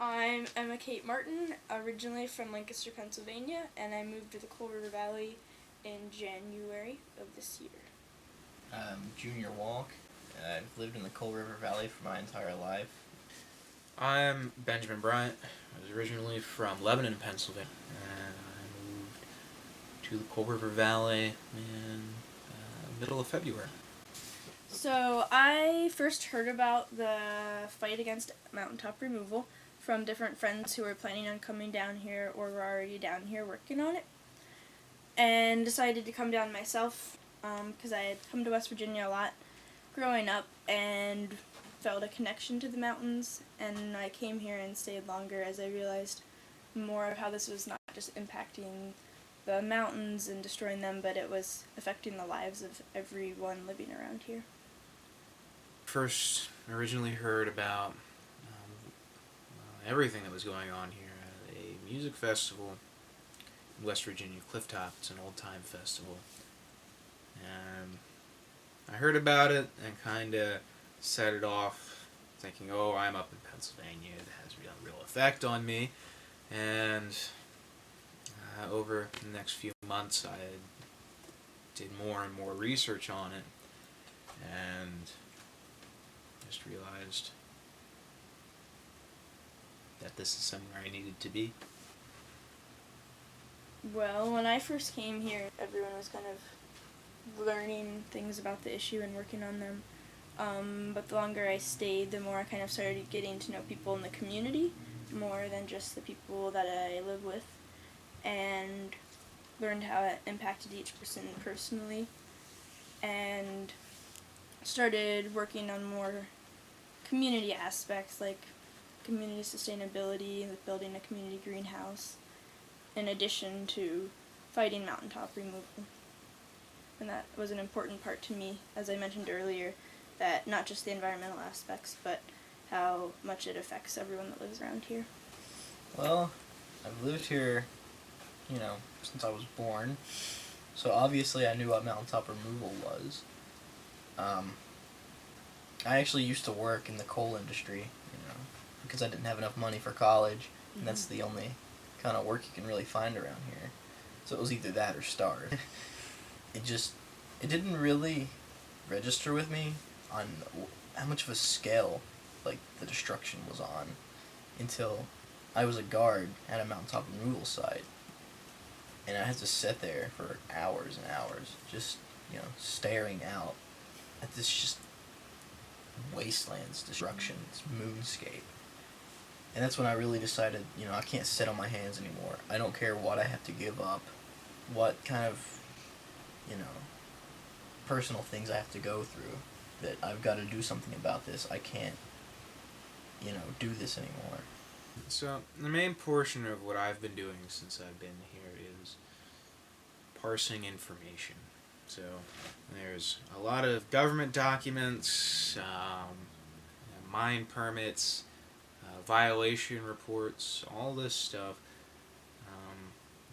I'm Emma Kate Martin, originally from Lancaster, Pennsylvania, and I moved to the Coal River Valley in January of this year. I'm Junior Walk. I've lived in the Coal River Valley for my entire life. I'm Benjamin Bryant. I was originally from Lebanon, Pennsylvania, and I moved to the Coal River Valley in middle of February. So I first heard about the fight against mountaintop removal from different friends who were planning on coming down here or were already down here working on it, and decided to come down myself because I had come to West Virginia a lot growing up and felt a connection to the mountains, and I came here and stayed longer as I realized more of how this was not just impacting the mountains and destroying them, but it was affecting the lives of everyone living around here. First, originally heard about everything that was going on here at a music festival in West Virginia, Clifftop. It's an old-time festival. And I heard about it and kind of set it off thinking, oh, I'm up in Pennsylvania, it has a real effect on me. And over the next few months I did more and more research on it and just realized that this is somewhere I needed to be. Well, when I first came here, everyone was kind of learning things about the issue and working on them. But the longer I stayed, the more I kind of started getting to know people in the community, more than just the people that I live with, and learned how it impacted each person personally, and started working on more community aspects like community sustainability, like building a community greenhouse, in addition to fighting mountaintop removal. And that was an important part to me, as I mentioned earlier, that not just the environmental aspects, but how much it affects everyone that lives around here. Well, I've lived here, since I was born, so obviously I knew what mountaintop removal was. I actually used to work in the coal industry, because I didn't have enough money for college, and that's the only kind of work you can really find around here. So it was either that or starve. It didn't really register with me on how much of a scale, the destruction was on, until I was a guard at a mountaintop removal site, and I had to sit there for hours and hours, just, staring out at this just wasteland's destruction, this moonscape. And that's when I really decided, I can't sit on my hands anymore. I don't care what I have to give up, what kind of, personal things I have to go through, that I've got to do something about this. I can't, do this anymore. So the main portion of what I've been doing since I've been here is parsing information. So there's a lot of government documents, mine permits, violation reports, all this stuff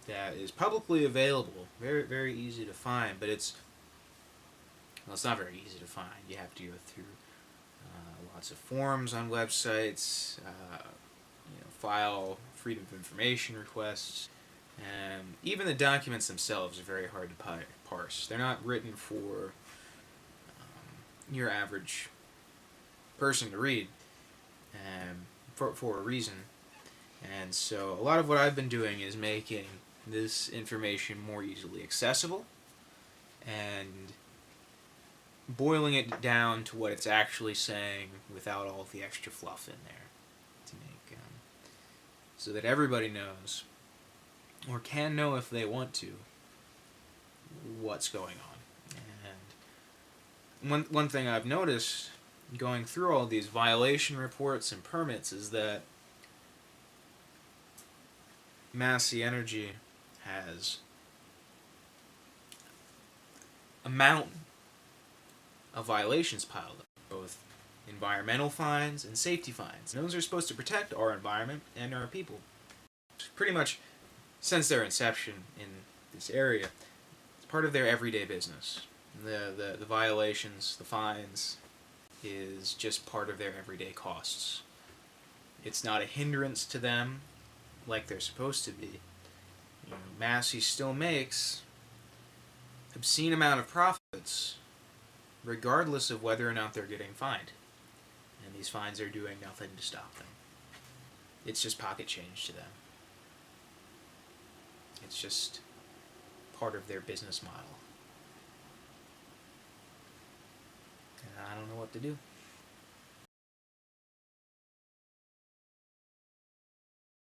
that is publicly available, very, very easy to find, but it's not very easy to find. You have to go through lots of forms on websites, file freedom of information requests, and even the documents themselves are very hard to parse. They're not written for your average person to read, for a reason. And so a lot of what I've been doing is making this information more easily accessible and boiling it down to what it's actually saying without all the extra fluff in there, to make so that everybody knows, or can know if they want to, what's going on. And one thing I've noticed going through all these violation reports and permits is that Massey Energy has a mountain of violations piled up, both environmental fines and safety fines. And those are supposed to protect our environment and our people. Pretty much since their inception in this area, it's part of their everyday business. The violations, the fines, is just part of their everyday costs. It's not a hindrance to them like they're supposed to be. You know, Massey still makes obscene amount of profits regardless of whether or not they're getting fined. And these fines are doing nothing to stop them. It's just pocket change to them. It's just part of their business model. And I don't know what to do.